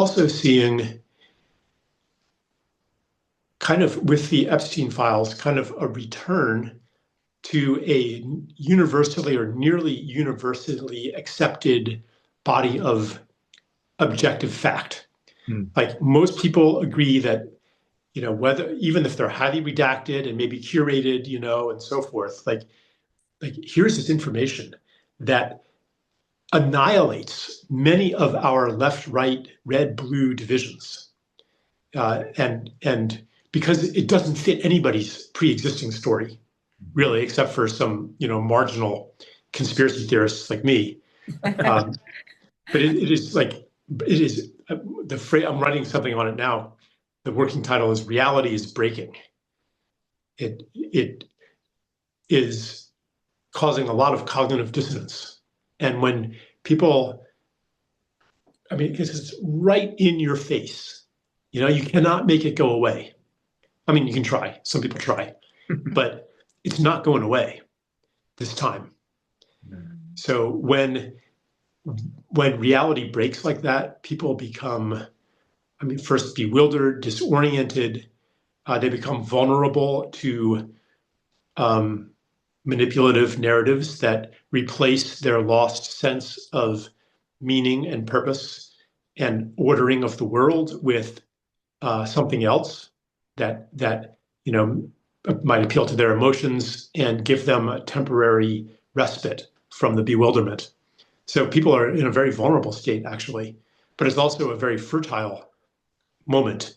also seeing, kind of with the Epstein files, kind of a return to a universally or nearly universally accepted body of objective fact. Like most people agree that, whether, even if they're highly redacted and maybe curated, and so forth, like here's this information that annihilates many of our left, right, red, blue divisions. And because it doesn't fit anybody's pre-existing story, really, except for some, marginal conspiracy theorists like me. But it is the phrase, I'm writing something on it now. The working title is "Reality is Breaking." It is causing a lot of cognitive dissonance. And when people, because it's right in your face, you cannot make it go away. You can try. Some people try, but it's not going away this time. So when reality breaks like that, people become, first bewildered, disoriented. They become vulnerable to manipulative narratives that replace their lost sense of meaning and purpose and ordering of the world with something else that might appeal to their emotions and give them a temporary respite from the bewilderment. So people are in a very vulnerable state, actually, but it's also a very fertile moment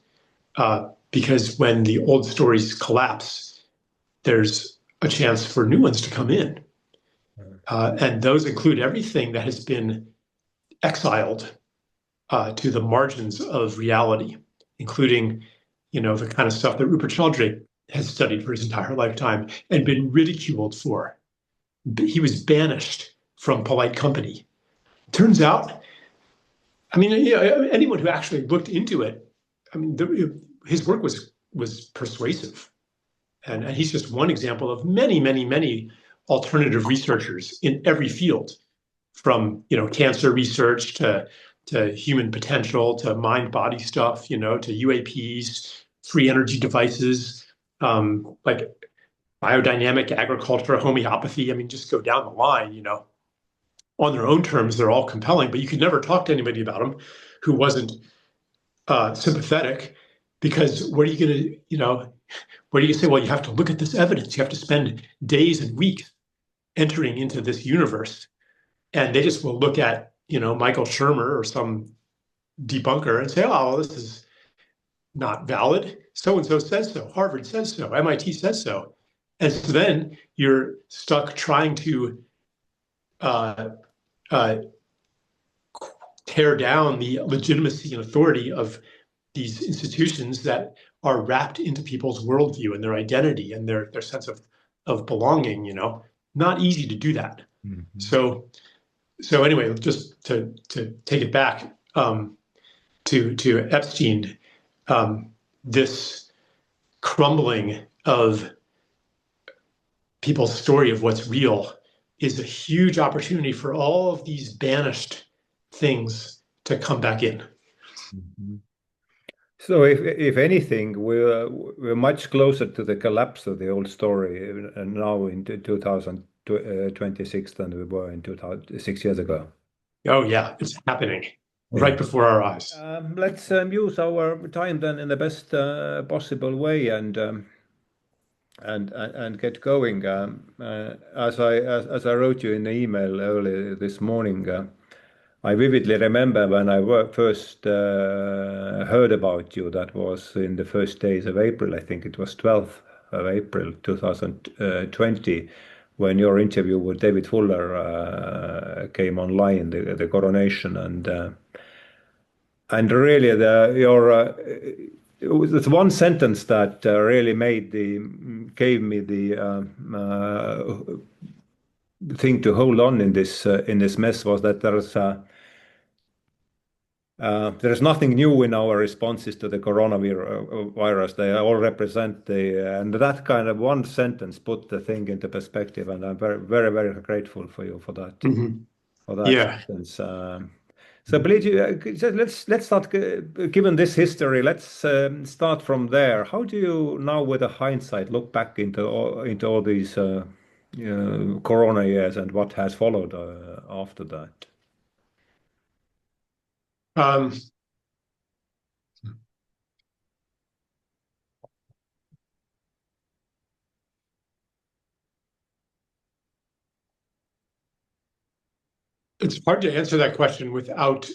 because when the old stories collapse, there's a chance for new ones to come in. And those include everything that has been exiled to the margins of reality, including, the kind of stuff that Rupert Sheldrake has studied for his entire lifetime and been ridiculed for. He was banished from polite company. Turns out, anyone who actually looked into it, his work was persuasive. And he's just one example of many, many, many alternative researchers in every field, from cancer research to human potential to mind-body stuff, to UAPs, free energy devices, like biodynamic agriculture, homeopathy. Just go down the line. On their own terms, they're all compelling, but you could never talk to anybody about them who wasn't sympathetic, because what are you going to, where do you say, well, you have to look at this evidence. You have to spend days and weeks entering into this universe. And they just will look at, Michael Shermer or some debunker and say, oh, well, this is not valid. So-and-so says so. Harvard says so. MIT says so. And so then you're stuck trying to tear down the legitimacy and authority of these institutions that are wrapped into people's worldview and their identity and their sense of belonging. Not easy to do that. Mm-hmm. So anyway, just to take it back to Epstein, this crumbling of people's story of what's real is a huge opportunity for all of these banished things to come back in. Mm-hmm. So if anything, we're much closer to the collapse of the old story now in 2026 than we were in 6 years ago. Oh yeah, it's happening right before our eyes. Let's use our time then in the best possible way and get going. As I wrote you in the email earlier this morning, I vividly remember when I first heard about you. That was in the first days of April. I think it was 12th of April 2020, when your interview with David Fuller came online, the coronation, and really there's one sentence that really gave me the thing to hold on in this mess, was that there's nothing new in our responses to the coronavirus. They all represent and that kind of one sentence put the thing into perspective, and I'm very, very, very grateful for you for that. Mm-hmm. For that sentence. So, please, let's start. Given this history, let's start from there. How do you now, with a hindsight, look back into all these Corona years and what has followed after that? Um, it's hard to answer that question without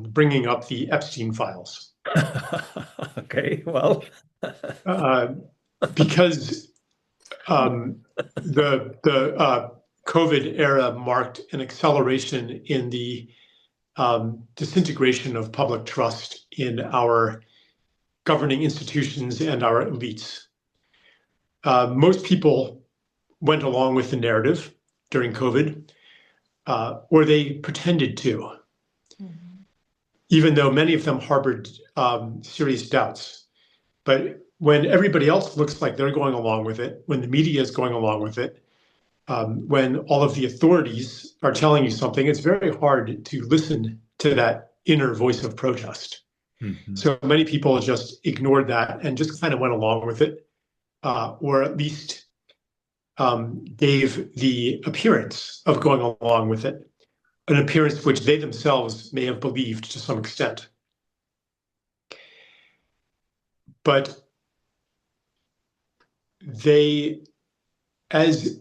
bringing up the Epstein files. Okay, well, because the COVID era marked an acceleration in the disintegration of public trust in our governing institutions and our elites. Most people went along with the narrative during COVID, or they pretended to, even though many of them harbored serious doubts. But when everybody else looks like they're going along with it, when the media is going along with it, when all of the authorities are telling you something, it's very hard to listen to that inner voice of protest. So many people just ignored that and just kind of went along with it, or at least gave the appearance of going along with it, an appearance which they themselves may have believed to some extent. But they, as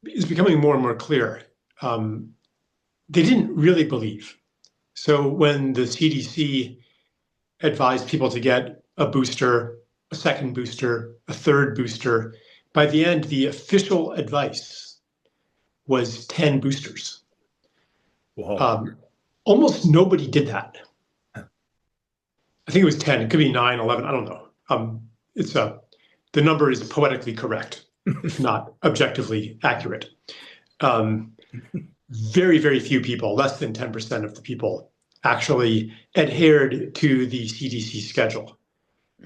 is becoming more and more clear, they didn't really believe. So when the CDC advised people to get a booster, a second booster, a third booster, by the end, the official advice was 10 boosters. wow. Almost nobody did that. I think it was 10. It could be 9, 11. I don't know. The number is poetically correct, if not objectively accurate. Very, very few people, less than 10% of the people, actually adhered to the CDC schedule.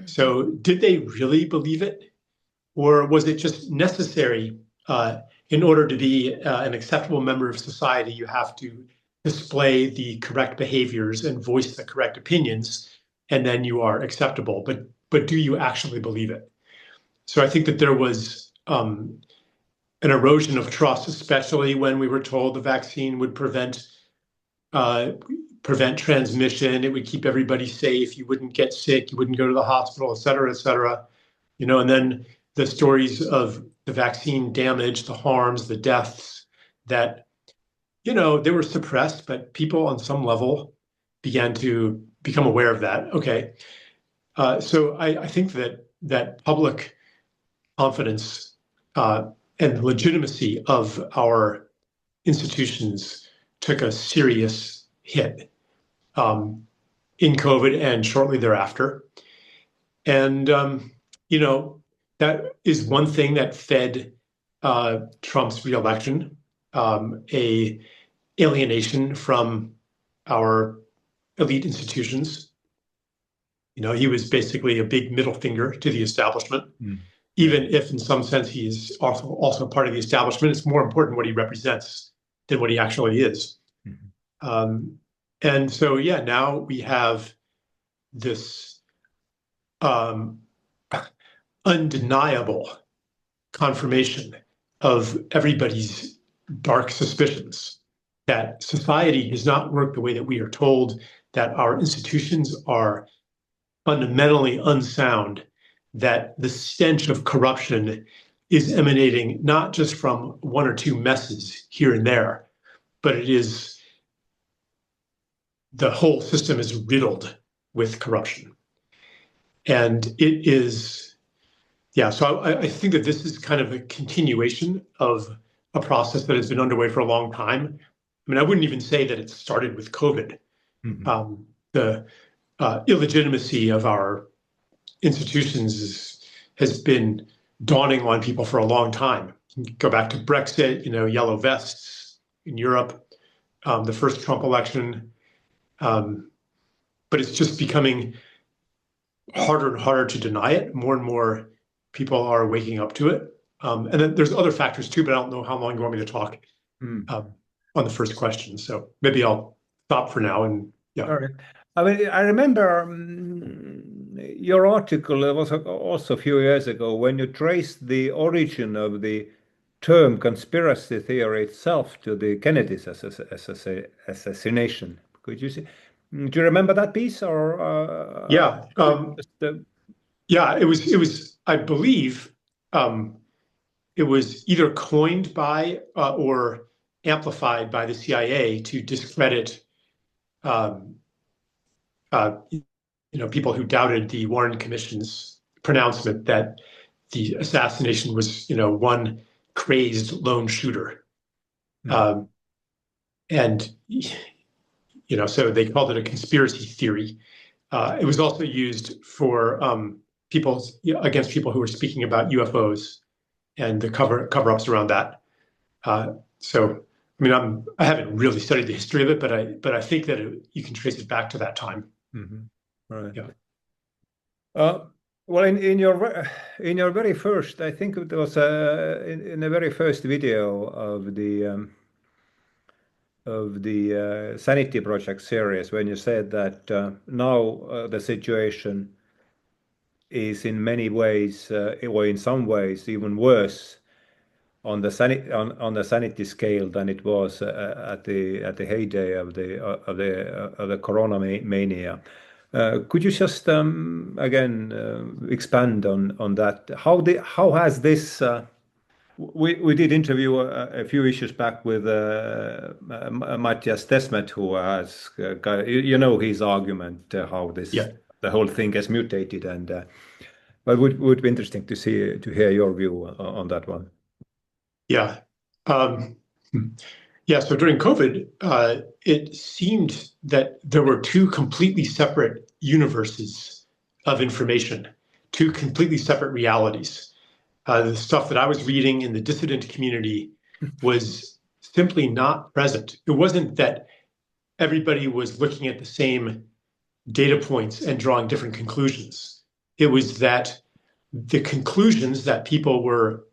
So did they really believe it? Or was it just necessary in order to be an acceptable member of society? You have to display the correct behaviors and voice the correct opinions, and then you are acceptable. But do you actually believe it? So I think that there was an erosion of trust, especially when we were told the vaccine would prevent transmission. It would keep everybody safe. You wouldn't get sick. You wouldn't go to the hospital, et cetera, et cetera. And then the stories of the vaccine damage, the harms, the deaths that, they were suppressed, but people on some level began to become aware of that. Okay. So I think that public confidence and legitimacy of our institutions took a serious hit in COVID and shortly thereafter. And, that is one thing that fed Trump's reelection, a alienation from our elite institutions. He was basically a big middle finger to the establishment. Even if in some sense he is also part of the establishment, it's more important what he represents than what he actually is. And so, now we have this undeniable confirmation of everybody's dark suspicions that society does not work the way that we are told, that our institutions are fundamentally unsound, that the stench of corruption is emanating not just from one or two messes here and there, but the whole system is riddled with corruption. And it is, so I think that this is kind of a continuation of a process that has been underway for a long time. I mean, I wouldn't even say that it started with COVID. The illegitimacy of our institutions has been dawning on people for a long time. Go back to Brexit, yellow vests in Europe, the first Trump election. But it's just becoming harder and harder to deny it. More and more people are waking up to it. And then there's other factors too, but I don't know how long you want me to talk on the first question. So maybe I'll stop for now. And yeah. All right. I mean, I remember your article was also a few years ago when you traced the origin of the term conspiracy theory itself to the Kennedy's assassination. Could you see? Do you remember that piece, or Yeah. Yeah, it was, I believe, it was either coined by or amplified by the CIA to discredit, um, people who doubted the Warren Commission's pronouncement that the assassination was, one crazed lone shooter. Um, and, so they called it a conspiracy theory. It was also used for against people who were speaking about UFOs and the cover-ups around that. So, I mean, I haven't really studied the history of it, but I think that you can trace it back to that time. Right. Yeah. Well, in your very first, I think it was in the very first video of the Sanity Project series, when you said that now the situation is in many ways, or in some ways, even worse on the sanity scale than it was at the heyday of the corona mania. Could you just again expand on that? How has this we did interview a few issues back with Matthias Desmet, who has his argument how the whole thing has mutated, and but would be interesting to hear your view on that one. Yeah. Yeah. So during COVID, it seemed that there were two completely separate universes of information, two completely separate realities. The stuff that I was reading in the dissident community was simply not present. It wasn't that everybody was looking at the same data points and drawing different conclusions. It was that the conclusions that people were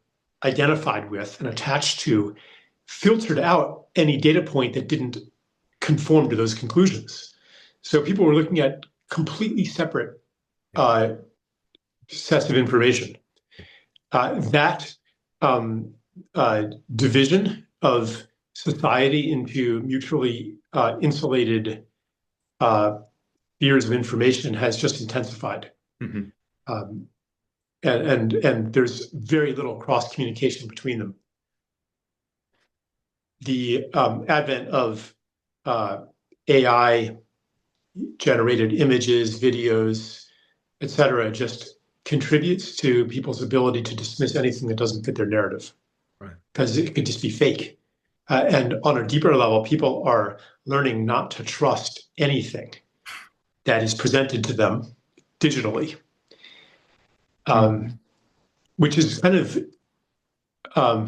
identified with and attached to filtered out any data point that didn't conform to those conclusions. So people were looking at completely separate sets of information. That division of society into mutually insulated spheres of information has just intensified. And there's very little cross communication between them. The advent of AI generated images, videos, etc., just contributes to people's ability to dismiss anything that doesn't fit their narrative, because it could just be fake. And on a deeper level, people are learning not to trust anything that is presented to them digitally, which is kind of, I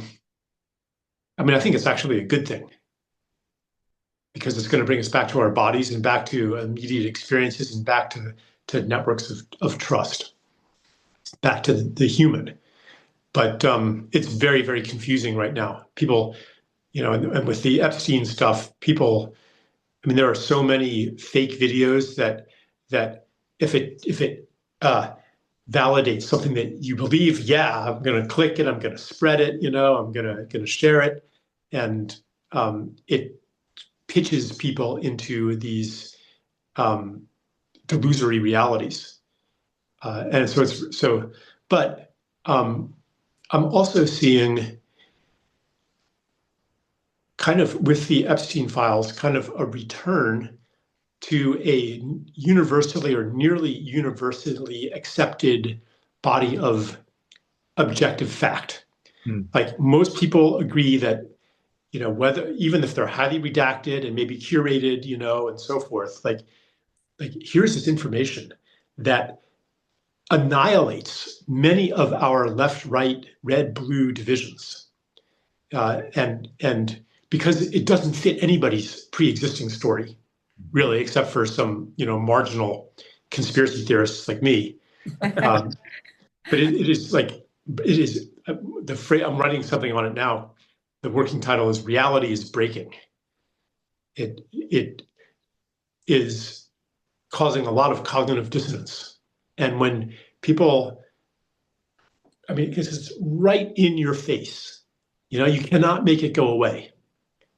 think it's actually a good thing, because it's going to bring us back to our bodies and back to immediate experiences and back to networks of trust, back to the human. But it's very, very confusing right now. People, and with the Epstein stuff, there are so many fake videos that if it validates something that you believe, yeah, I'm going to click it, I'm going to spread it, I'm going to share it, and it pitches people into these delusory realities, and so but I'm also seeing, kind of with the Epstein files, kind of a return to a universally or nearly universally accepted body of objective fact. Like, most people agree that, whether, even if they're highly redacted and maybe curated, and so forth, like here's this information that annihilates many of our left, right, red, blue divisions, and because it doesn't fit anybody's pre-existing story, really, except for some, marginal conspiracy theorists like me. But it is the phrase. I'm writing something on it now. The working title is "Reality is Breaking." is causing a lot of cognitive dissonance. And when people, I mean, this is right in your face. You cannot make it go away.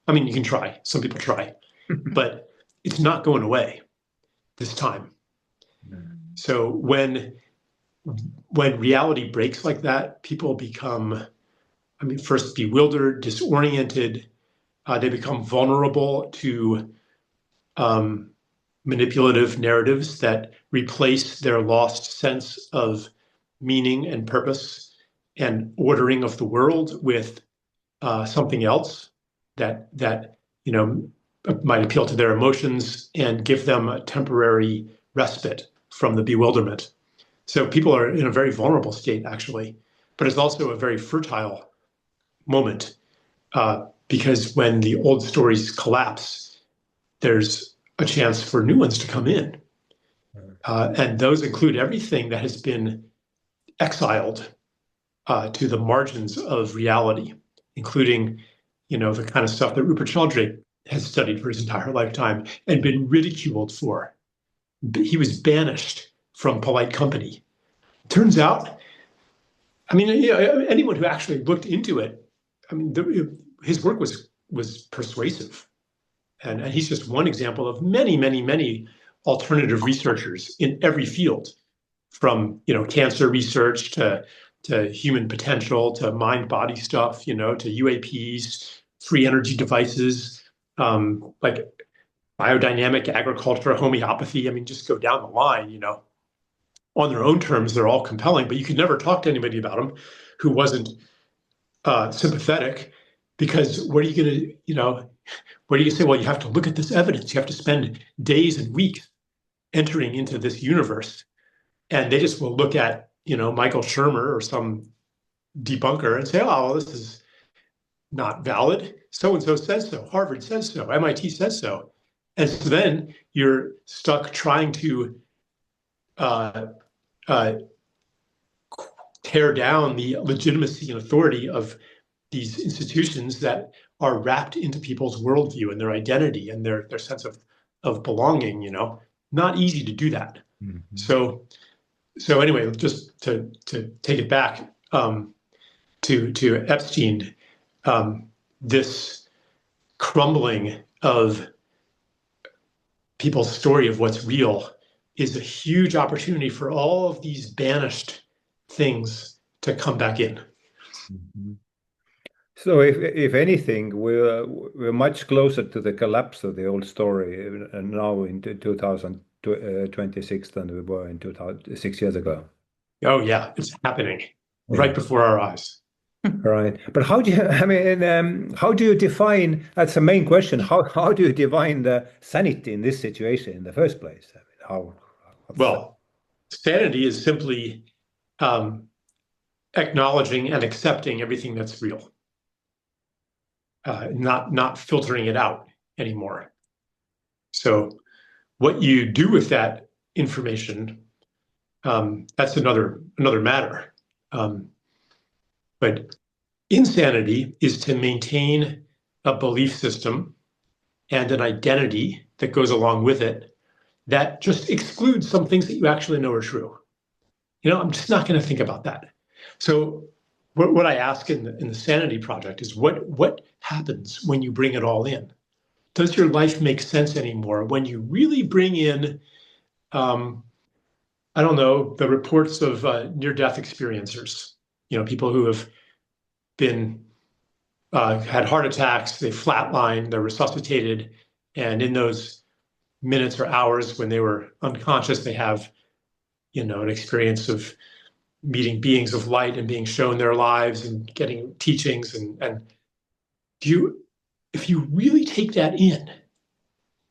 I mean, you can try. Some people try, but it's not going away this time. So when reality breaks like that, people become, first bewildered, disoriented. They become vulnerable to manipulative narratives that replace their lost sense of meaning and purpose and ordering of the world with something else that might appeal to their emotions and give them a temporary respite from the bewilderment. So people are in a very vulnerable state, actually, but it's also a very fertile moment because when the old stories collapse, there's a chance for new ones to come in. And those include everything that has been exiled to the margins of reality, including, the kind of stuff that Rupert Sheldrake has studied for his entire lifetime and been ridiculed for. He was banished from polite company. Turns out, anyone who actually looked into it, his work was persuasive. And he's just one example of many, many, many alternative researchers in every field, from cancer research to human potential to mind-body stuff, to UAPs, free energy devices, like biodynamic agriculture, homeopathy. Just go down the line. On their own terms, they're all compelling, but you could never talk to anybody about them who wasn't sympathetic, because what are you going to, where do you say, well, you have to look at this evidence. You have to spend days and weeks entering into this universe. And they just will look at, Michael Shermer or some debunker and say, oh, well, this is not valid. So-and-so says so. Harvard says so. MIT says so. And so then you're stuck trying to tear down the legitimacy and authority of these institutions that are wrapped into people's worldview and their identity and their sense of belonging. Not easy to do that. Mm-hmm. So anyway, just to take it back to Epstein, this crumbling of people's story of what's real is a huge opportunity for all of these banished things to come back in. Mm-hmm. So if anything, we're much closer to the collapse of the old story now in 2026 than we were in 6 years ago. Oh yeah, it's happening right before our eyes. Right, but how do you? How do you define? That's the main question. How do you define the sanity in this situation in the first place? Well, sanity is simply acknowledging and accepting everything that's real. Not filtering it out anymore. So what you do with that information, that's another matter. But insanity is to maintain a belief system and an identity that goes along with it that just excludes some things that you actually know are true. I'm just not going to think about that. So what I ask in the Sanity Project is what happens when you bring it all in? Does your life make sense anymore when you really bring in, the reports of near-death experiencers, people who have been had heart attacks, they flatline, they're resuscitated, and in those minutes or hours when they were unconscious, they have, an experience of meeting beings of light and being shown their lives and getting teachings. And if you really take that in,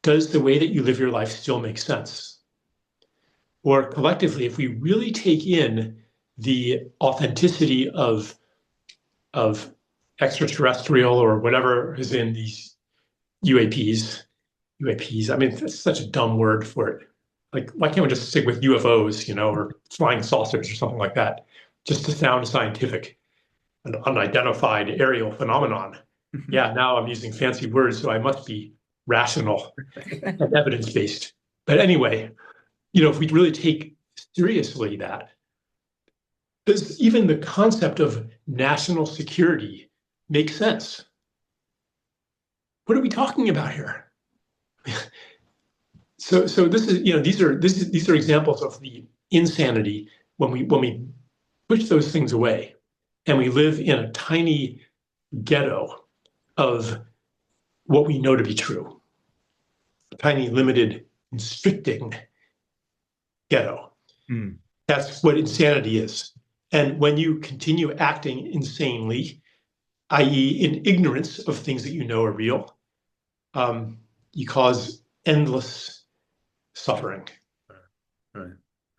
does the way that you live your life still make sense? Or collectively, if we really take in the authenticity of extraterrestrial or whatever is in these UAPs, that's such a dumb word for it. Like, why can't we just stick with UFOs, or flying saucers or something like that, just to sound scientific? An unidentified aerial phenomenon. Yeah, now I'm using fancy words, so I must be rational and evidence-based. But anyway, if we really take seriously that, does even the concept of national security make sense? What are we talking about here? So this is, these are examples of the insanity when we push those things away and we live in a tiny ghetto of what we know to be true, a tiny, limited, constricting ghetto. Mm. That's what insanity is. And when you continue acting insanely, i.e. in ignorance of things that you know are real, you cause endless suffering. Right.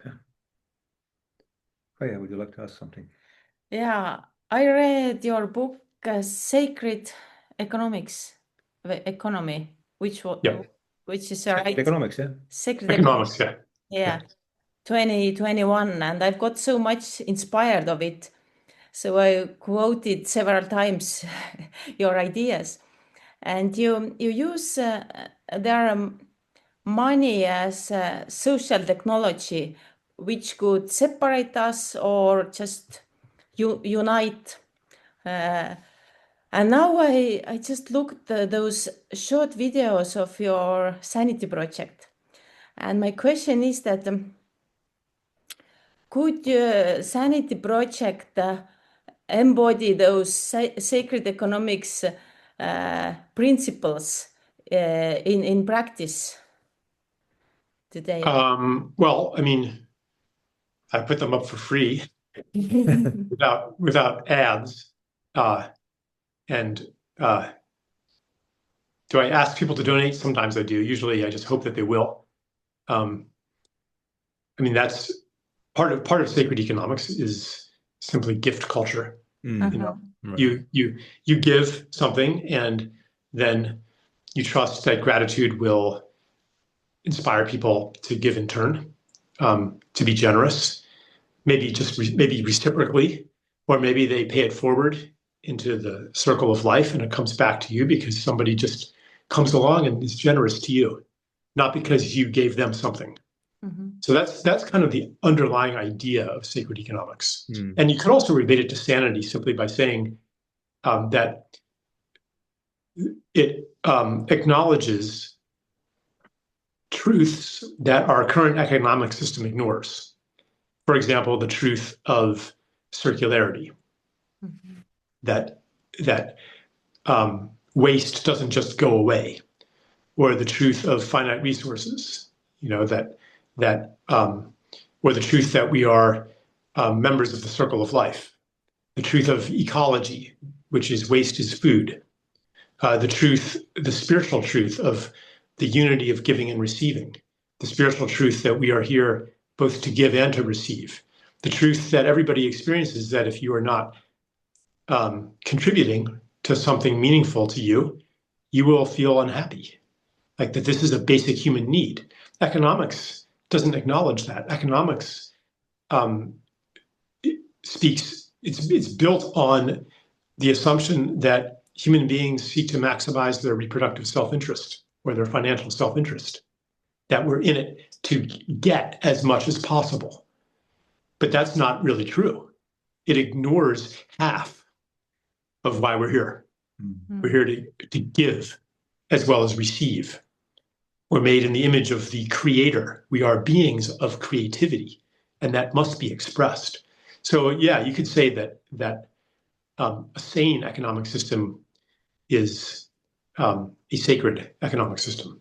Yeah. Oh, yeah, would you like to ask something? Yeah, I read your book, Sacred Economy, which is right. Economics, yeah. Sacred Economics, yeah. Yeah, 2021, and I've got so much inspired of it. So I quoted several times your ideas, and you use money as a social technology, which could separate us or just unite. And now I just looked at those short videos of your Sanity project, and my question is that could Sanity project embody those sacred economics principles in practice today? Well, I mean, I put them up for free without ads. And do I ask people to donate? Sometimes I do. Usually I just hope that they will. I mean, that's part of sacred economics is simply gift culture. Mm. Right. You give something and then you trust that gratitude will inspire people to give in turn, to be generous, maybe reciprocally, or maybe they pay it forward into the circle of life and it comes back to you because somebody just comes along and is generous to you, not because you gave them something. Mm-hmm. So that's kind of the underlying idea of sacred economics. Mm. And you can also relate it to sanity simply by saying that it acknowledges truths that our current economic system ignores. For example, the truth of circularity, Mm-hmm. that waste doesn't just go away, or the truth of finite resources, or the truth that we are members of the circle of life, the truth of ecology, which is waste is food, the spiritual truth of the unity of giving and receiving, the spiritual truth that we are here both to give and to receive, the truth that everybody experiences that if you are not contributing to something meaningful to you, you will feel unhappy. Like that this is a basic human need. Economics doesn't acknowledge that. Economics it's built on the assumption that human beings seek to maximize their reproductive self-interest or their financial self-interest, that we're in it to get as much as possible. But that's not really true. It ignores half of why we're here. Mm-hmm. We're here to give as well as receive. We're made in the image of the creator. We are beings of creativity, and that must be expressed. So yeah, you could say that a sane economic system is a sacred economic system.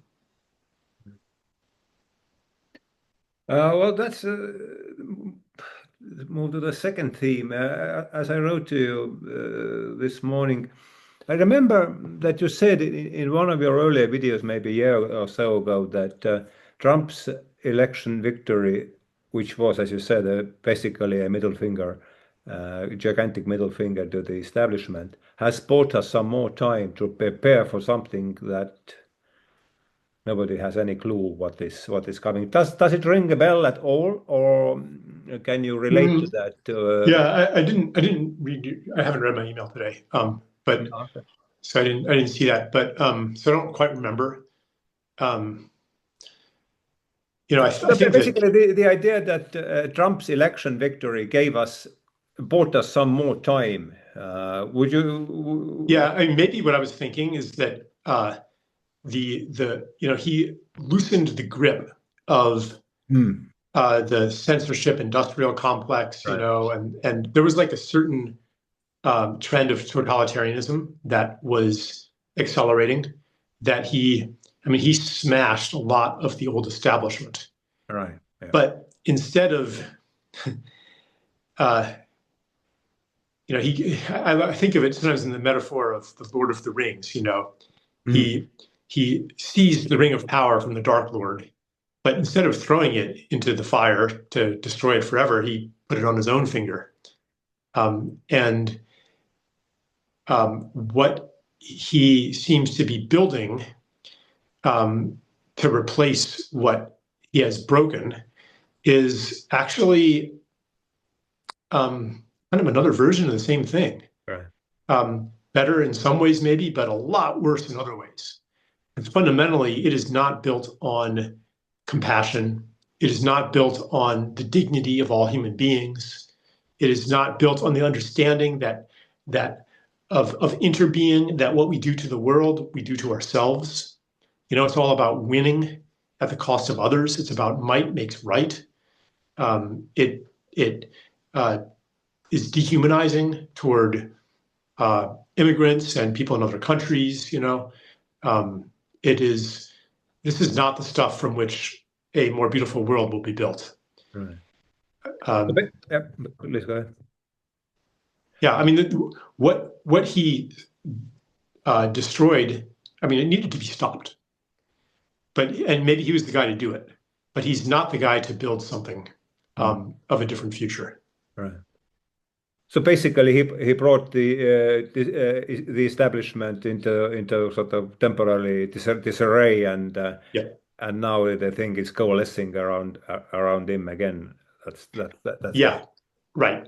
Well, that's move to the second theme. As I wrote to you this morning, I remember that you said in one of your earlier videos, maybe a year or so ago, that Trump's election victory, which was, as you said, basically a middle finger, gigantic middle finger to the establishment, has bought us some more time to prepare for something that nobody has any clue what is coming. Does it ring a bell at all, or can you relate to that? Yeah, I didn't read. I haven't read my email today, but so I didn't see that. But so I don't quite remember. you know, I think basically the idea that Trump's election victory bought us some more time. Would you? Yeah, I mean, maybe what I was thinking is that he loosened the grip of the censorship industrial complex, you know, and there was like a certain trend of totalitarianism that was accelerating. That he smashed a lot of the old establishment. Right. Yeah. But instead of, I think of it sometimes in the metaphor of the Lord of the Rings. You know, he seized the ring of power from the Dark Lord, but instead of throwing it into the fire to destroy it forever, he put it on his own finger. What he seems to be building to replace what he has broken is actually kind of another version of the same thing. Right. Better in some ways, maybe, but a lot worse in other ways. And fundamentally, it is not built on compassion. It is not built on the dignity of all human beings. It is not built on the understanding that of interbeing, that what we do to the world, we do to ourselves. You know, it's all about winning at the cost of others. It's about might makes right. It is dehumanizing toward immigrants and people in other countries. You know, this is not the stuff from which a more beautiful world will be built. Right. Please go ahead. Yeah, I mean, what he destroyed, I mean, it needed to be stopped. And maybe he was the guy to do it, but he's not the guy to build something of a different future. Right. So basically, he brought the establishment into sort of temporary disarray, and now the thing is coalescing around him again. That's right.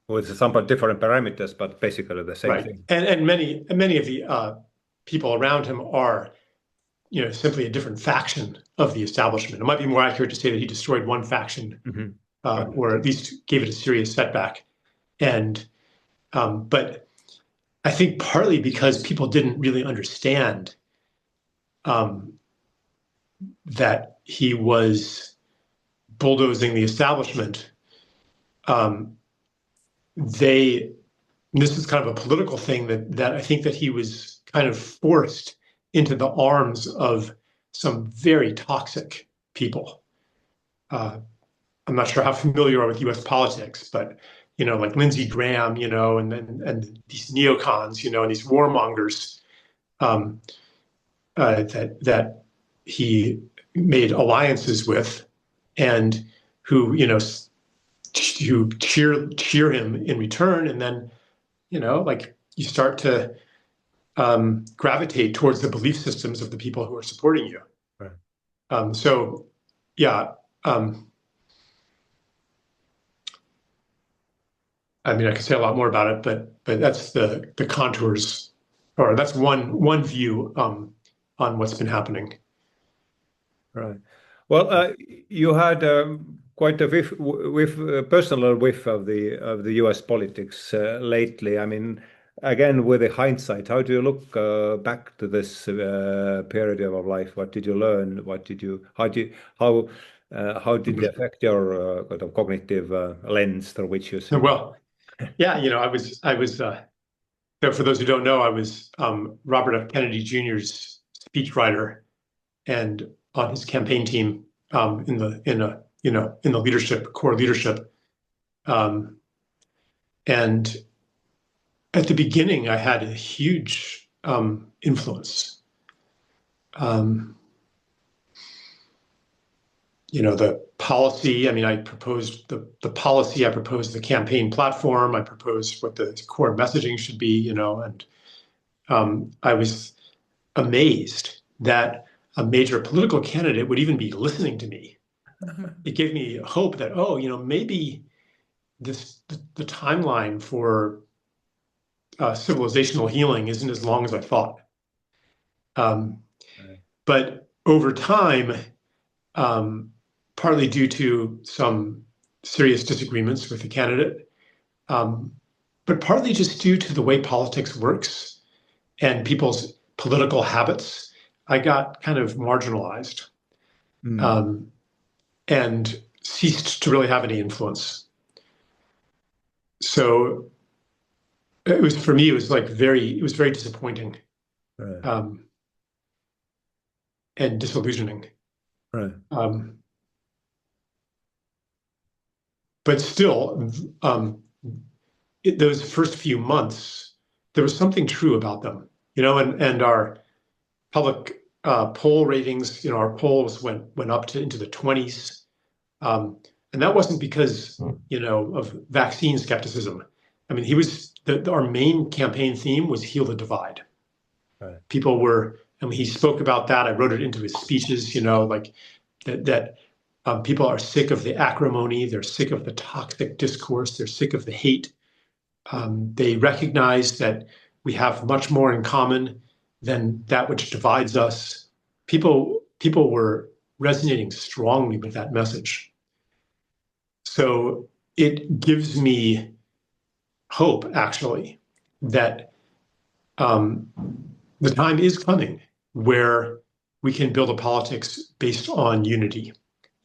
With somewhat different parameters, but basically the same thing. And many of the people around him are, you know, simply a different faction of the establishment. It might be more accurate to say that he destroyed one faction, or at least gave it a serious setback. And but I think partly because people didn't really understand that he was bulldozing the establishment. This is kind of a political thing that I think that he was kind of forced into the arms of some very toxic people. I'm not sure how familiar you are with U.S. politics, but you know, like Lindsey Graham, you know, and these neocons, you know, and these warmongers that he made alliances with, and who, you know, who cheer him in return, and then, you know, like you start to gravitate towards the belief systems of the people who are supporting you. Right. So, yeah. I mean, I could say a lot more about it, but that's the contours, or that's one view on what's been happening. Right. Well, you had quite a personal whiff of the U.S. politics lately. I mean, again, with the hindsight, how do you look back to this period of your life? What did you learn? How did it affect your kind of cognitive lens through which you see? Well, yeah, you know, I was. So for those who don't know, I was Robert F. Kennedy Jr.'s speechwriter, and on his campaign team in the core leadership. And at the beginning, I had a huge influence. You know, the policy, I mean, I proposed the policy, I proposed the campaign platform, I proposed what the core messaging should be, you know, and I was amazed that a major political candidate would even be listening to me. It gave me hope that, oh, you know, maybe the timeline for civilizational healing isn't as long as I thought. But over time, partly due to some serious disagreements with the candidate, but partly just due to the way politics works and people's political habits, I got kind of marginalized and ceased to really have any influence. So it was, for me, it was very disappointing, Right. and disillusioning. Right. But still, those first few months, there was something true about them, and our public poll ratings, our polls went up into the 20s. And that wasn't because, of vaccine skepticism. I mean, our main campaign theme was heal the divide. Right. People were, he spoke about that. I wrote it into his speeches, like that people are sick of the acrimony. They're sick of the toxic discourse. They're sick of the hate. They recognize that we have much more in common than that which divides us. People were resonating strongly with that message. So it gives me hope, actually, that the time is coming where we can build a politics based on unity.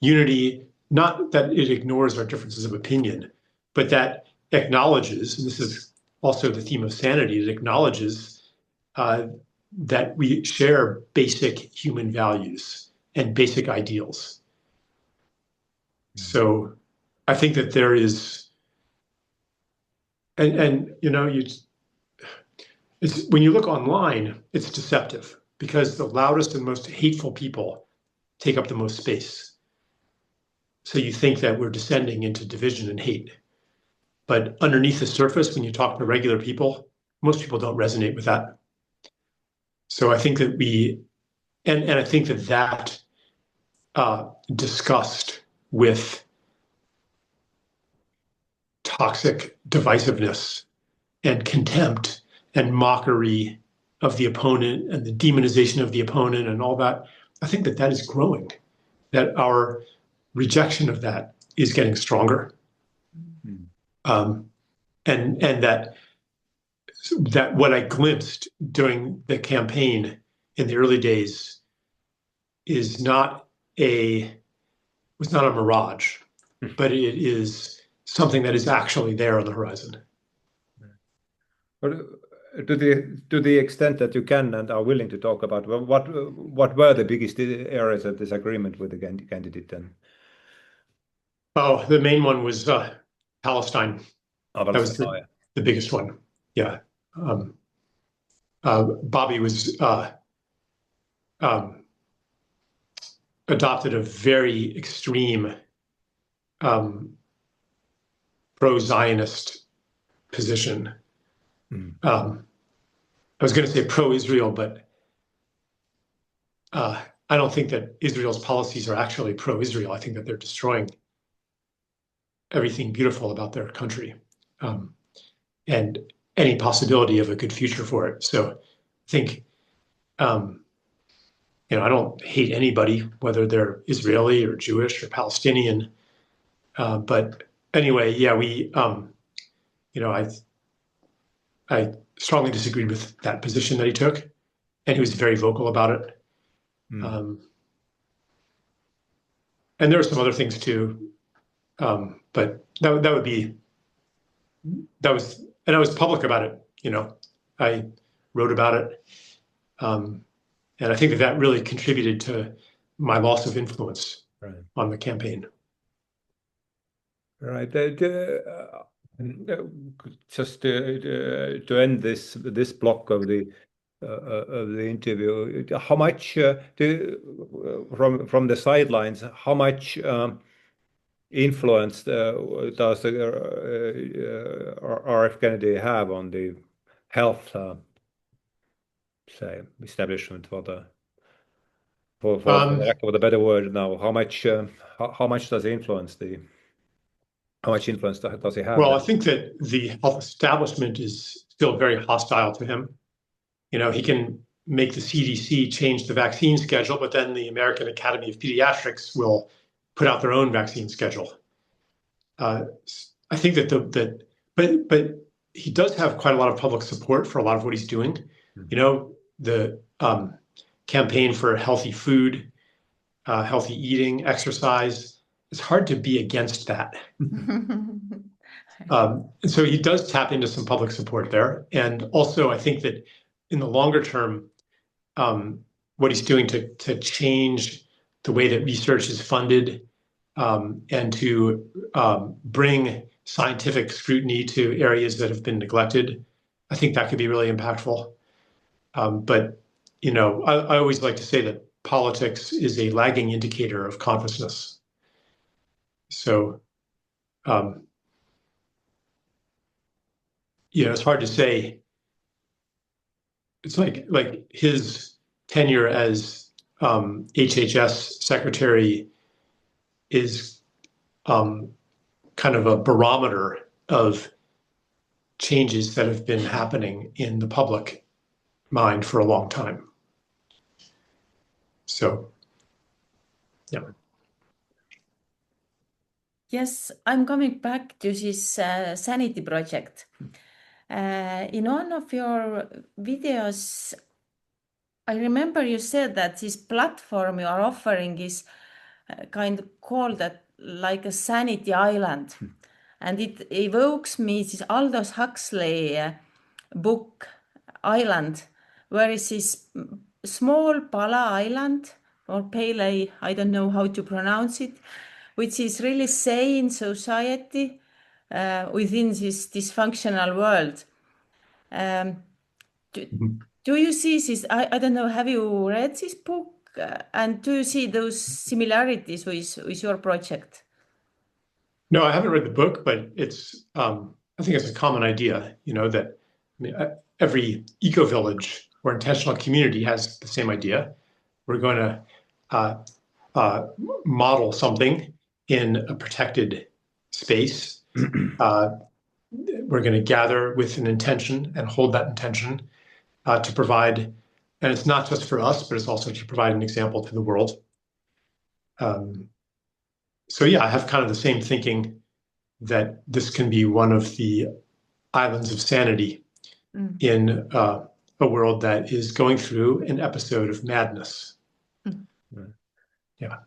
Unity, not that it ignores our differences of opinion, but that acknowledges, and this is also the theme of sanity, it acknowledges that we share basic human values and basic ideals. So I think that there is, and it's, when you look online, it's deceptive because the loudest and most hateful people take up the most space. So you think that we're descending into division and hate. But underneath the surface, when you talk to regular people, most people don't resonate with that. So I think that and I think that disgust with toxic divisiveness and contempt and mockery of the opponent and the demonization of the opponent and all that, I think that is growing, that our rejection of that is getting stronger. And that what I glimpsed during the campaign in the early days was not a mirage, but it is something that is actually there on the horizon. But to the extent that you can and are willing to talk about, what were the biggest areas of disagreement with the candidate then? Oh, the main one was Palestine. That was the biggest one. Yeah. Bobby was adopted a very extreme pro-Zionist position. I was going to say pro-Israel, but I don't think that Israel's policies are actually pro-Israel. I think that they're destroying everything beautiful about their country and any possibility of a good future for it. So I think, I don't hate anybody, whether they're Israeli or Jewish or Palestinian. But anyway, yeah, I strongly disagreed with that position that he took, and he was very vocal about it. And there were some other things too, but and I was public about it. I wrote about it, and I think that really contributed to my loss of influence on the campaign. Right. Just to end this block of the interview, how much from the sidelines, how much influence does RF Kennedy have on the health, say, establishment for lack of a better word now? How much does he influence how much influence does he have? Well, I think that the health establishment is still very hostile to him. He can make the CDC change the vaccine schedule, but then the American Academy of Pediatrics will put out their own vaccine schedule. I think but he does have quite a lot of public support for a lot of what he's doing. You know, the campaign for healthy food, healthy eating, exercise. It's hard to be against that. And so he does tap into some public support there. And also, I think that in the longer term, what he's doing to change the way that research is funded and to bring scientific scrutiny to areas that have been neglected, I think that could be really impactful. But, you know, I always like to say that politics is a lagging indicator of consciousness. So, you know, it's hard to say. It's like his tenure as HHS secretary is kind of a barometer of changes that have been happening in the public mind for a long time. So, yeah. Yes, I'm coming back to this sanity project. In one of your videos, I remember you said that this platform you are offering is kind of called that like a sanity island. And it evokes me this Aldous Huxley book, Island, where is this small Pala island, or Pele, I don't know how to pronounce it, which is really sane society within this dysfunctional world. Do you see this? I don't know, have you read this book? And do you see those similarities with your project? No, I haven't read the book, but it's I think it's a common idea, you know, that every eco-village or intentional community has the same idea. We're going to model something in a protected space. We're going to gather with an intention and hold that intention to provide, and it's not just for us, but it's also to provide an example to the world. So yeah, I have kind of the same thinking that this can be one of the islands of sanity in a world that is going through an episode of madness. Yeah.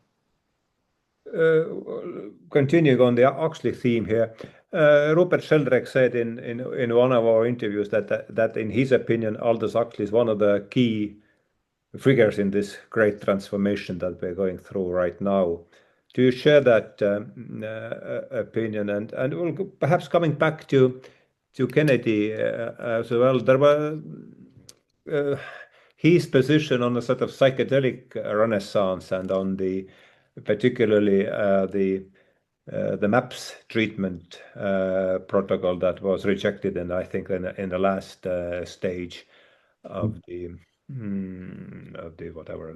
Continuing on the Huxley theme here, Rupert Sheldrake said in one of our interviews that in his opinion, Aldous Huxley is one of the key figures in this great transformation that we're going through right now. Do you share that opinion? And we'll perhaps coming back to Kennedy as well, there were his position on a sort of psychedelic renaissance and on the particularly the MAPS treatment protocol that was rejected, and I think in the last stage of the whatever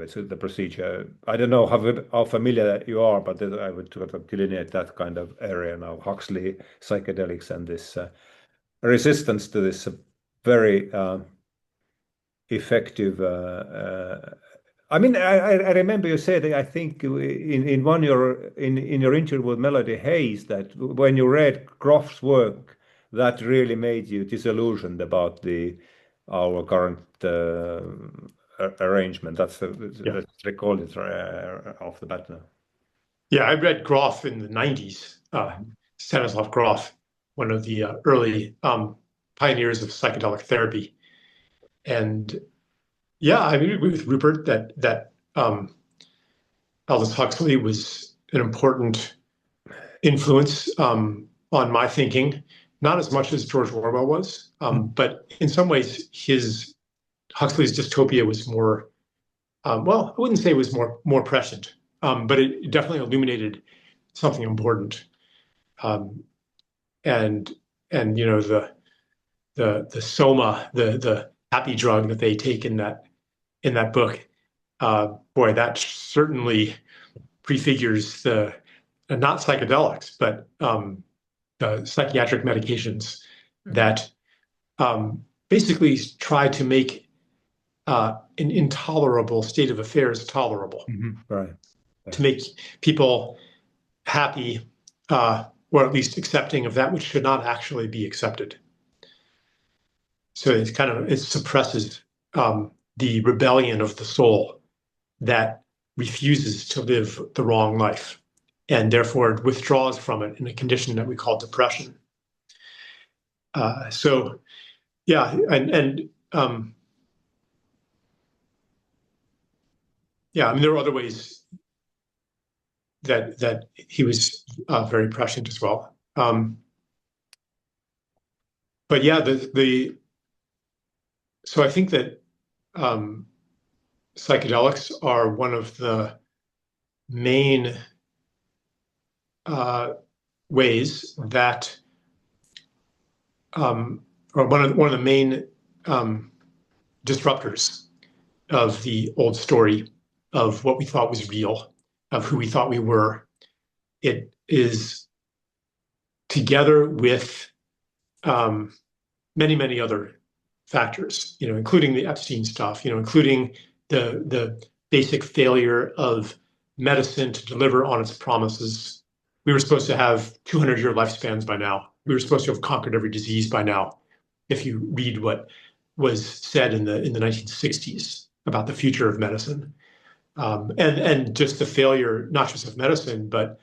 so the procedure. I don't know how familiar you are, but I would sort of delineate that kind of area now. Huxley, psychedelics, and this resistance to this very effective. I mean, I remember you said, I think in your interview with Melody Hayes, that when you read Groff's work, that really made you disillusioned about our current arrangement. Let's recall it off the bat now. Yeah, I read Groff in the 90s, Stanislav Grof, one of the early pioneers of psychedelic therapy. And yeah, I agree with Rupert that Aldous Huxley was an important influence on my thinking, not as much as George Orwell was, but in some ways Huxley's dystopia was more, well, I wouldn't say it was more prescient, but it definitely illuminated something important. And you know, the soma, the happy drug that they take in that book, boy, that certainly prefigures the not psychedelics, but the psychiatric medications that basically try to make an intolerable state of affairs tolerable, Right. to make people happy, or at least accepting of that which should not actually be accepted. So it suppresses the rebellion of the soul that refuses to live the wrong life, and therefore withdraws from it in a condition that we call depression. So, yeah, yeah, I mean, there are other ways that he was very prescient as well. But yeah, so I think that psychedelics are one of the main ways that, or one of the main disruptors of the old story of what we thought was real, of who we thought we were. It is, together with many, many other factors, including the Epstein stuff, including the basic failure of medicine to deliver on its promises. We were supposed to have 200-year lifespans by now. We were supposed to have conquered every disease by now. If you read what was said in the 1960s about the future of medicine, and just the failure, not just of medicine, but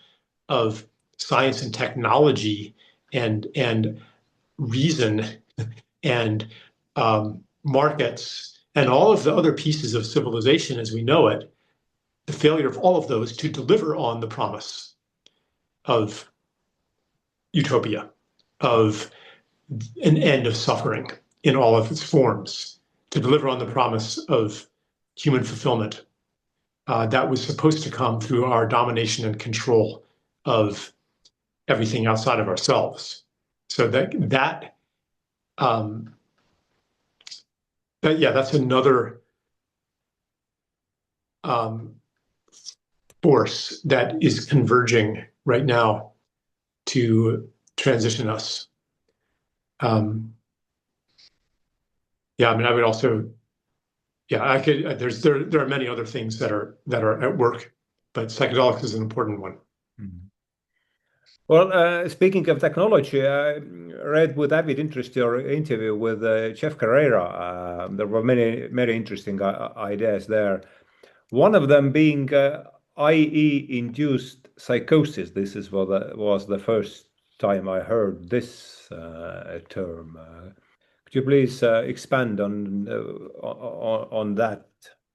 of science and technology and reason and markets and all of the other pieces of civilization as we know it, the failure of all of those to deliver on the promise of utopia, of an end of suffering in all of its forms, to deliver on the promise of human fulfillment that was supposed to come through our domination and control of everything outside of ourselves. So that's another force that is converging right now to transition us. I mean, I would also, there are many other things that are at work, but psychedelics is an important one. Well, speaking of technology, I read with avid interest your interview with Jeff Carrera. There were many interesting ideas there. One of them being IE-induced psychosis. This was the first time I heard this term. Could you please expand on that?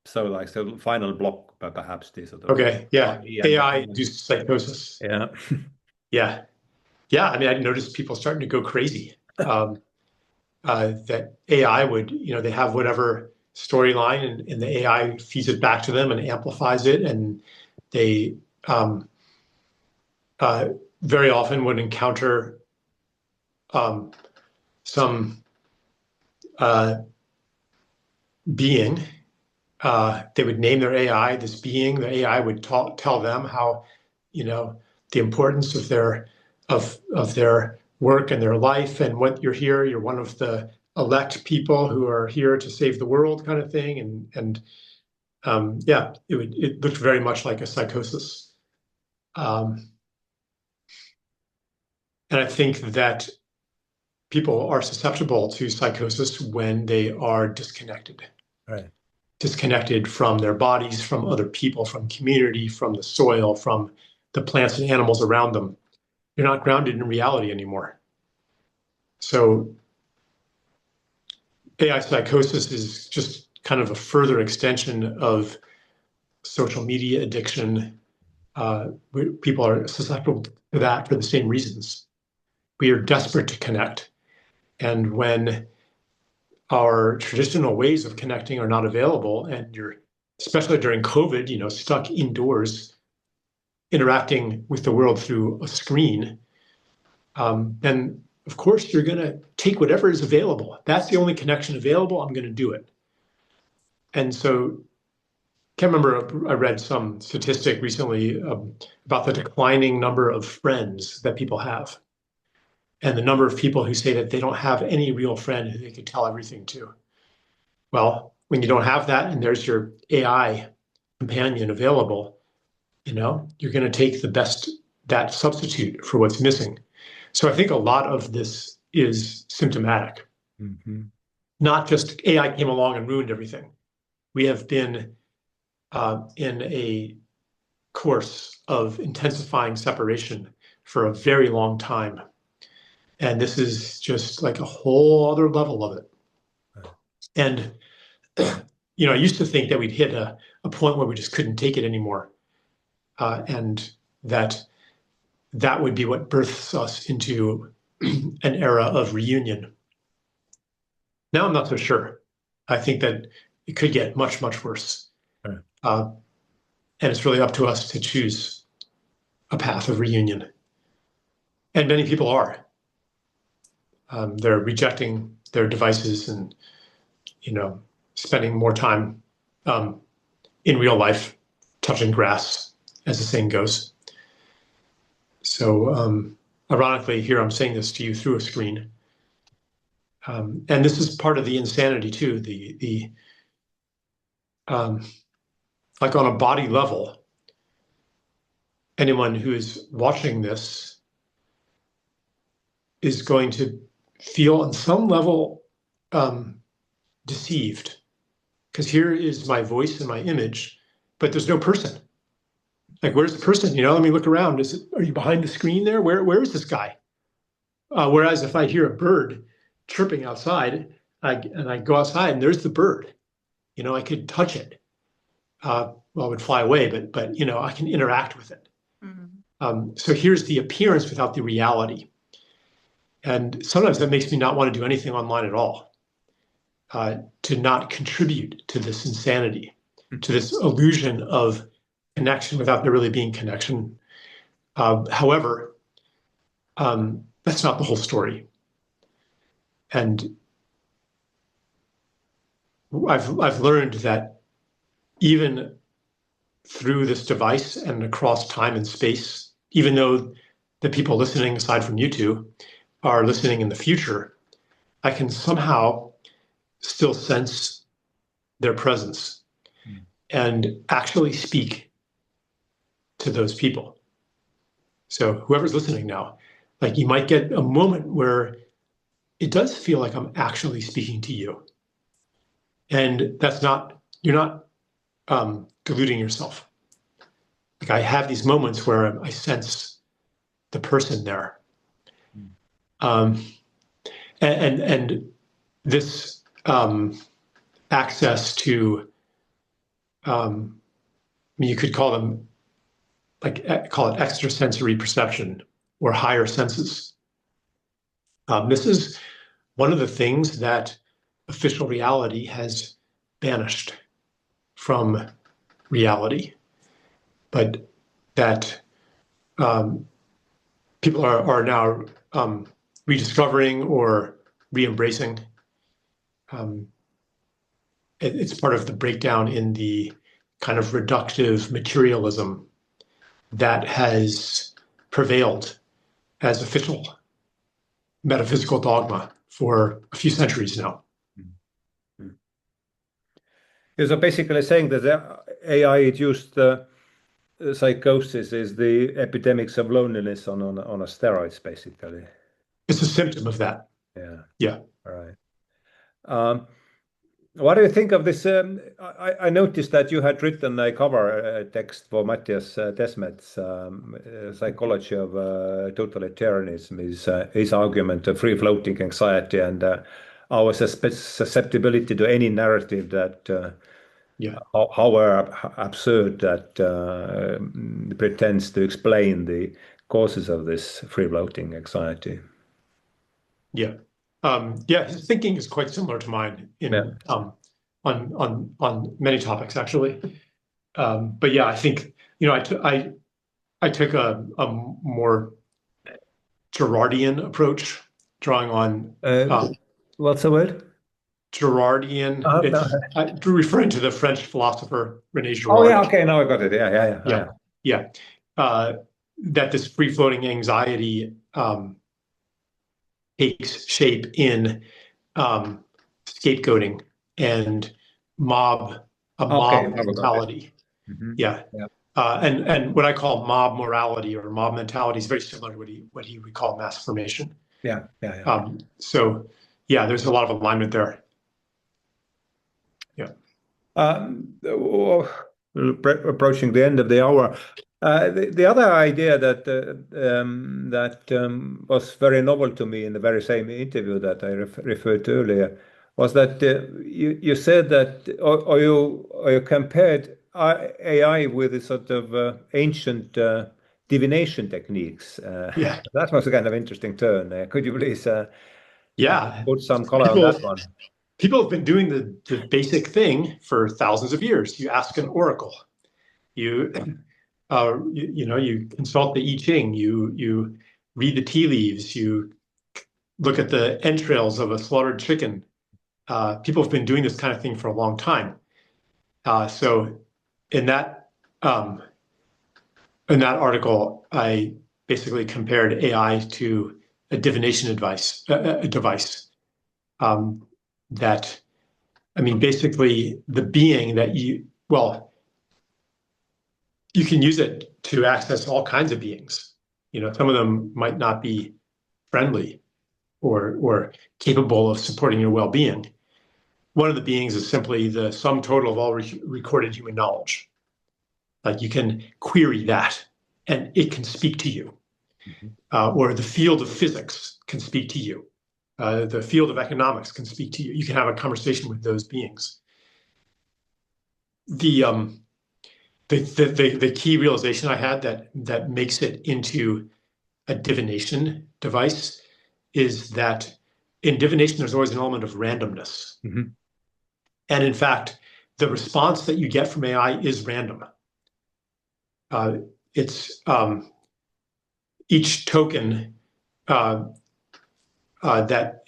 So, like, the final block, but perhaps this. Okay. Yeah. AI-induced psychosis. Yeah. Yeah. I mean, I noticed people starting to go crazy. That AI would, they have whatever storyline, and the AI feeds it back to them and amplifies it, and they very often would encounter some being. They would name their AI this being. The AI would tell them how, the importance of their work and their life, and what you're one of the elect people who are here to save the world, kind of thing. And it looked very much like a psychosis. And I think that people are susceptible to psychosis when they are disconnected. Right. Disconnected from their bodies, from other people, from community, from the soil, from the plants and animals around them. You're not grounded in reality anymore. So AI psychosis is just kind of a further extension of social media addiction. People are susceptible to that for the same reasons. We are desperate to connect. And when our traditional ways of connecting are not available, and you're, especially during COVID, stuck indoors, interacting with the world through a screen, then of course you're going to take whatever is available. That's the only connection available. I'm going to do it. And so, can't remember, I read some statistic recently about the declining number of friends that people have, and the number of people who say that they don't have any real friend who they could tell everything to. Well, when you don't have that and there's your AI companion available, you're going to take the best, that substitute for what's missing. So I think a lot of this is symptomatic. Mm-hmm. Not just AI came along and ruined everything. We have been in a course of intensifying separation for a very long time. And this is just like a whole other level of it. And, I used to think that we'd hit a point where we just couldn't take it anymore. And that would be what births us into an era of reunion. Now I'm not so sure. I think that it could get much, much worse. Right. And it's really up to us to choose a path of reunion. And many people are. They're rejecting their devices and, spending more time in real life, touching grass, as the saying goes. So ironically, here I'm saying this to you through a screen. And this is part of the insanity too, like on a body level, anyone who is watching this is going to feel on some level deceived, because here is my voice and my image, but there's no person. Like, where's the person? Let me look around. Are you behind the screen there? Where is this guy? Whereas if I hear a bird chirping outside, and I go outside and there's the bird, I could touch it. Well, it would fly away, but I can interact with it. Mm-hmm. So here's the appearance without the reality. And sometimes that makes me not want to do anything online at all, to not contribute to this insanity, to this illusion of connection without there really being connection. However, that's not the whole story. And I've learned that even through this device and across time and space, even though the people listening, aside from you two, are listening in the future, I can somehow still sense their presence and actually speak to those people. So whoever's listening now, like, you might get a moment where it does feel like I'm actually speaking to you. And you're not deluding yourself. Like, I have these moments where I sense the person there. And this access to, you could call them, call it extrasensory perception or higher senses. This is one of the things that official reality has banished from reality, but that people are now rediscovering or re-embracing. It's part of the breakdown in the kind of reductive materialism that has prevailed as official metaphysical dogma for a few centuries now. You're so basically saying that the AI-induced psychosis is the epidemics of loneliness on a steroids, basically. It's a symptom of that. Yeah. Yeah. All right. What do you think of this? I noticed that you had written a cover text for Matthias Desmet's Psychology of Totalitarianism, his argument of free-floating anxiety and our susceptibility to any narrative that, however absurd, that pretends to explain the causes of this free-floating anxiety. Yeah. His thinking is quite similar to mine on many topics, actually. But yeah, I think I took a more Girardian approach, drawing on what's the word? Girardian. It's referring to the French philosopher René Girard. Oh yeah, okay, now I got it. Yeah. That this free-floating anxiety takes shape in scapegoating and mob Okay, mentality. Yeah. Yeah. And what I call mob morality or mob mentality is very similar to what he would call mass formation. Yeah. So yeah, there's a lot of alignment there. Yeah. Approaching the end of the hour. The other idea that was very novel to me in the very same interview that I referred to earlier was that you said that or you compared AI with the sort of ancient divination techniques. Yeah. That was a kind of interesting turn. Could you please Yeah. put some color on that one? People have been doing the basic thing for thousands of years. You ask an oracle. You consult the I Ching. You read the tea leaves. You look at the entrails of a slaughtered chicken. People have been doing this kind of thing for a long time. So in that article, I basically compared AI to a divination device. That, I mean, basically the being that you can use it to access all kinds of beings. Some of them might not be friendly or capable of supporting your well-being. One of the beings is simply the sum total of all recorded human knowledge. Like you can query that and it can speak to you. Or the field of physics can speak to you. The field of economics can speak to you. You can have a conversation with those beings. The key realization I had that makes it into a divination device is that in divination, there's always an element of randomness. And in fact, the response that you get from AI is random. It's each token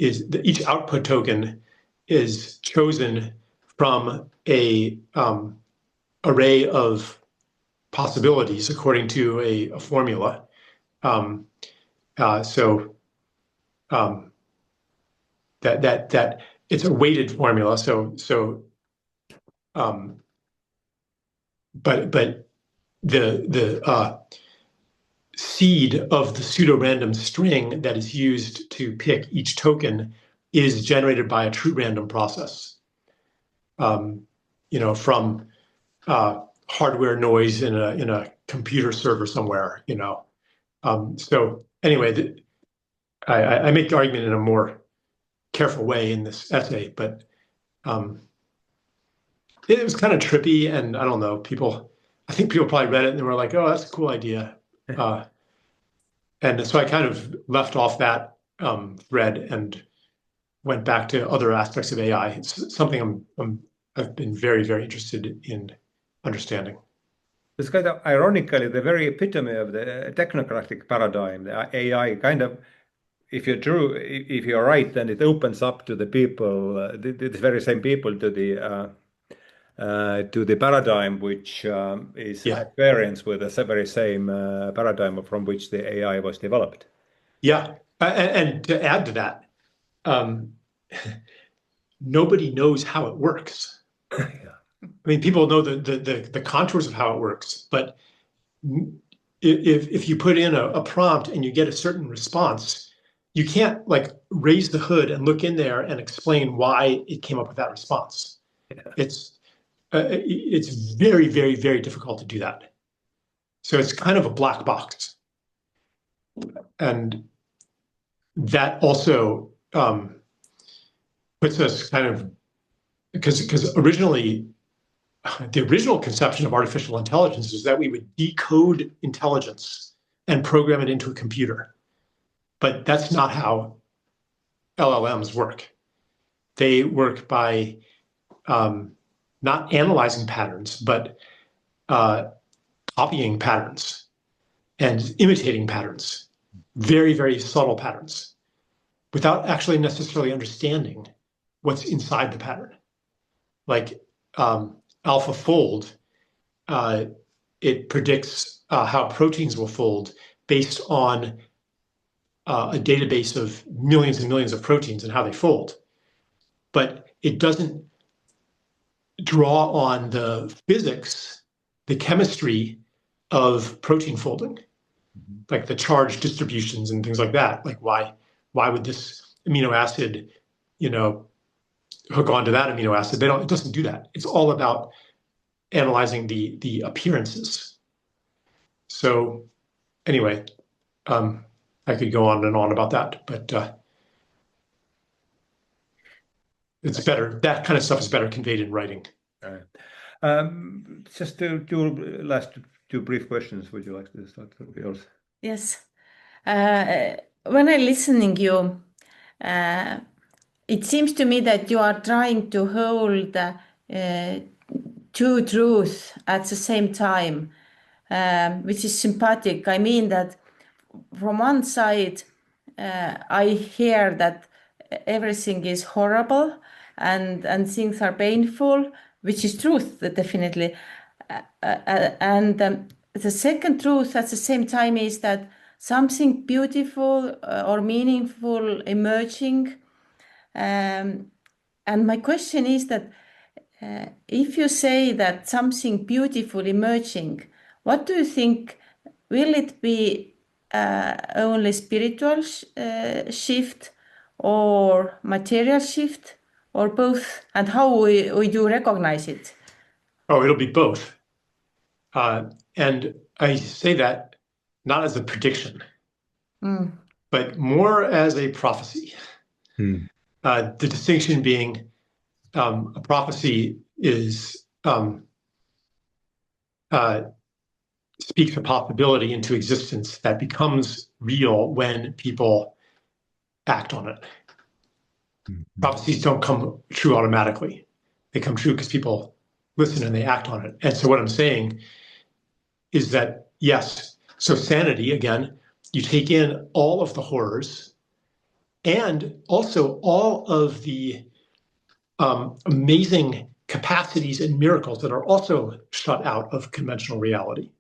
each output token is chosen from a array of possibilities according to a formula. That it's a weighted formula. But the seed of the pseudo-random string that is used to pick each token is generated by a true random process. From hardware noise in a computer server somewhere. So anyway, I make the argument in a more careful way in this essay, but it was kind of trippy, and I don't know, I think people probably read it and they were like, oh, that's a cool idea. And so I kind of left off that thread and went back to other aspects of AI. It's something I've been very, very interested in understanding. It's kind of ironically the very epitome of the technocratic paradigm. The AI kind of, if you're right, then it opens up to the people, the very same people, to the paradigm which is at variance with the very same paradigm from which the AI was developed. Yeah, and to add to that, nobody knows how it works. I mean, people know the contours of how it works, but if you put in a prompt and you get a certain response, you can't like raise the hood and look in there and explain why it came up with that response. It's very, very, very difficult to do that. So it's kind of a black box. And that also puts us kind of, because originally, the original conception of artificial intelligence is that we would decode intelligence and program it into a computer. But that's not how LLMs work. They work by not analyzing patterns, but copying patterns and imitating patterns, very, very subtle patterns, without actually necessarily understanding what's inside the pattern. Like AlphaFold, it predicts how proteins will fold based on a database of millions and millions of proteins and how they fold. But it doesn't draw on the physics, the chemistry of protein folding, like the charge distributions and things like that. Like why would this amino acid, hook onto that amino acid? It doesn't do that. It's all about analyzing the appearances. So anyway, I could go on and on about that, but it's better. That kind of stuff is better conveyed in writing. All right. Just two last two brief questions. Would you like to start with yours? Yes. When I'm listening you, it seems to me that you are trying to hold two truths at the same time, which is sympathetic. I mean that from one side, I hear that everything is horrible and things are painful, which is truth, definitely. And the second truth at the same time is that something beautiful or meaningful emerging. And my question is that if you say that something beautiful emerging, what do you think? Will it be only spiritual shift or material shift or both? And how we do recognize it? Oh, it'll be both. And I say that not as a prediction, but more as a prophecy. The distinction being a prophecy is speaks a possibility into existence that becomes real when people act on it. Prophecies don't come true automatically. They come true because people listen and they act on it. And so what I'm saying is that, yes, so sanity, again, you take in all of the horrors and also all of the amazing capacities and miracles that are also shut out of conventional reality.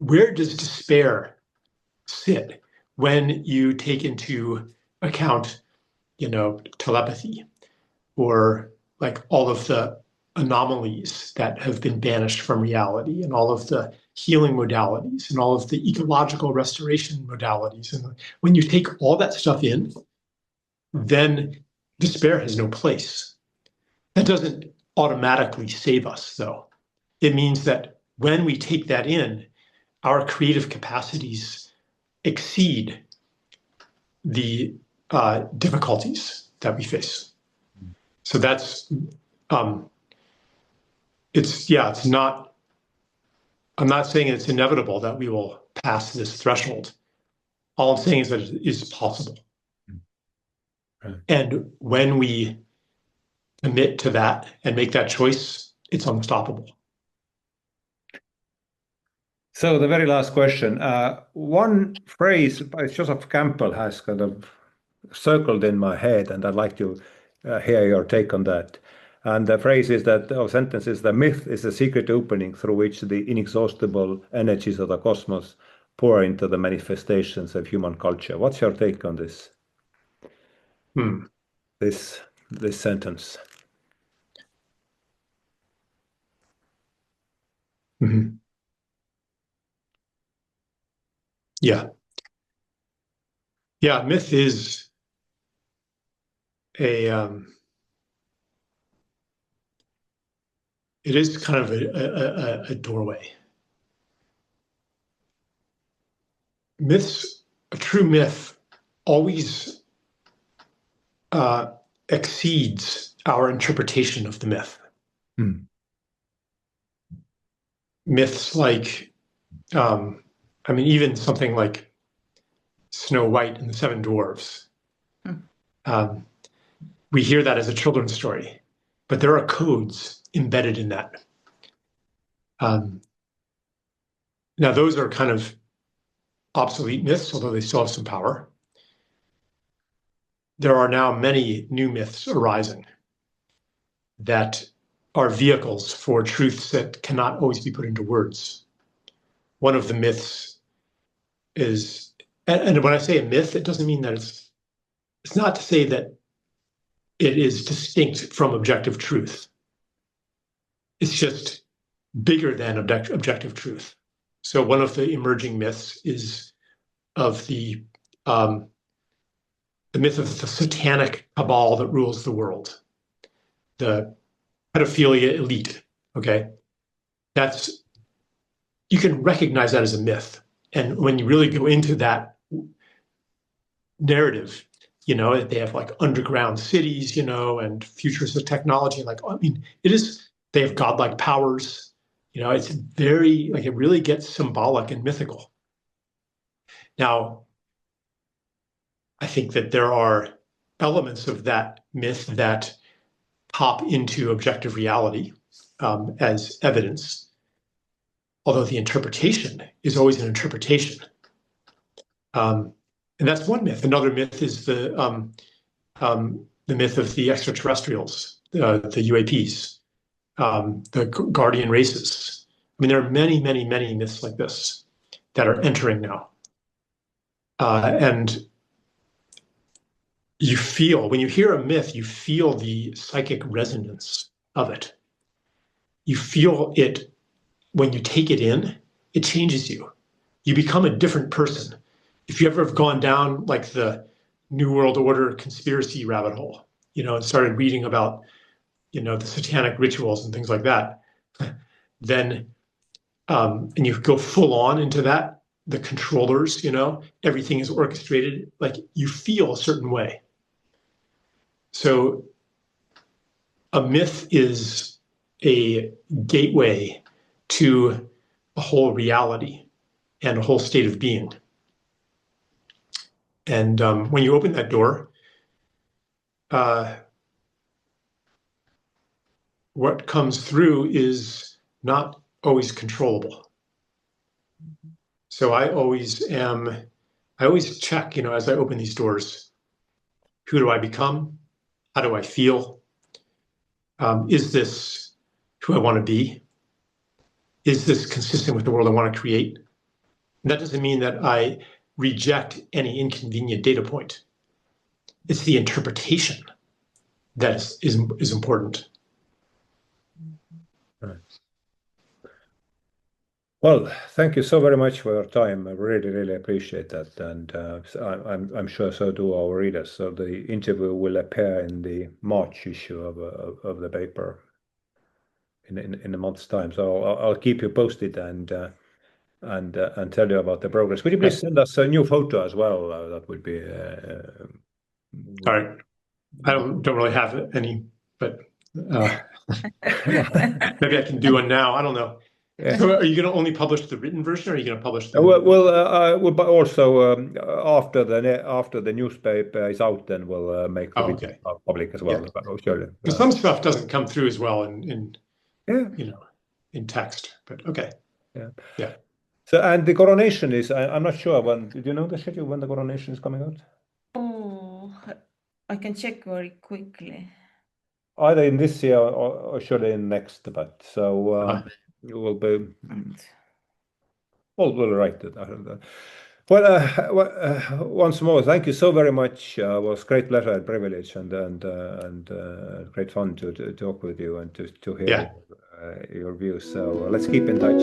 Where does despair sit when you take into account, telepathy or like all of the anomalies that have been banished from reality and all of the healing modalities and all of the ecological restoration modalities? And when you take all that stuff in, then despair has no place. That doesn't automatically save us, though. It means that when we take that in, our creative capacities exceed the difficulties that we face. So that's, it's not, I'm not saying it's inevitable that we will pass this threshold. All I'm saying is that it is possible. Right. And when we commit to that and make that choice, it's unstoppable. So the very last question, one phrase by Joseph Campbell has kind of circled in my head, and I'd like to hear your take on that. And the phrase is that, or sentence is, the myth is a secret opening through which the inexhaustible energies of the cosmos pour into the manifestations of human culture. What's your take on this? This sentence. Mm-hmm. Yeah. Yeah, myth is it is kind of a doorway. Myths, a true myth, always exceeds our interpretation of the myth. Myths like, even something like Snow White and the Seven Dwarfs. We hear that as a children's story, but there are codes embedded in that. Now, those are kind of obsolete myths, although they still have some power. There are now many new myths arising that are vehicles for truths that cannot always be put into words. One of the myths is, and when I say a myth, it doesn't mean that it's not to say that it is distinct from objective truth. It's just bigger than objective truth. So one of the emerging myths is of the myth of the satanic cabal that rules the world, the pedophilia elite. Okay, you can recognize that as a myth, and when you really go into that narrative, they have like underground cities, and futuristic technology, they have godlike powers. It's very it really gets symbolic and mythical. Now, I think that there are elements of that myth that pop into objective reality as evidence, although the interpretation is always an interpretation. And that's one myth. Another myth is the myth of the extraterrestrials, the UAPs, the guardian races. There are many, many, many myths like this that are entering now. And you feel, when you hear a myth, you feel the psychic resonance of it. You feel it when you take it in, it changes you. You become a different person. If you ever have gone down like the New World Order conspiracy rabbit hole, and started reading about, the satanic rituals and things like that, then, and you go full on into that, the controllers, everything is orchestrated, you feel a certain way. So a myth is a gateway to a whole reality and a whole state of being. And when you open that door, what comes through is not always controllable. So I always check, as I open these doors, who do I become? How do I feel? Is this who I want to be? Is this consistent with the world I want to create? And that doesn't mean that I reject any inconvenient data point. It's the interpretation that is important. Right. Well, thank you so very much for your time. I really, really appreciate that, and I'm sure so do our readers. So the interview will appear in the March issue of the paper in a month's time. So I'll keep you posted and tell you about the progress. Could you please send us a new photo as well? That would be. All right. I don't really have any, but maybe I can do one now. I don't know. Yeah. So are you going to only publish the written version, or are you going to publish the? But also after the newspaper is out, then we'll make the video public as well. Yeah. Sure. Some stuff doesn't come through as well in text, but okay. Yeah. So, and the coronation is, I'm not sure when. Do you know the schedule when the coronation is coming out? Oh, I can check very quickly. Either in this year or surely in next, but so you will be. We'll write it. Well, once more, thank you so very much. It was great pleasure and privilege, and great fun to talk with you and to hear your views. So let's keep in touch.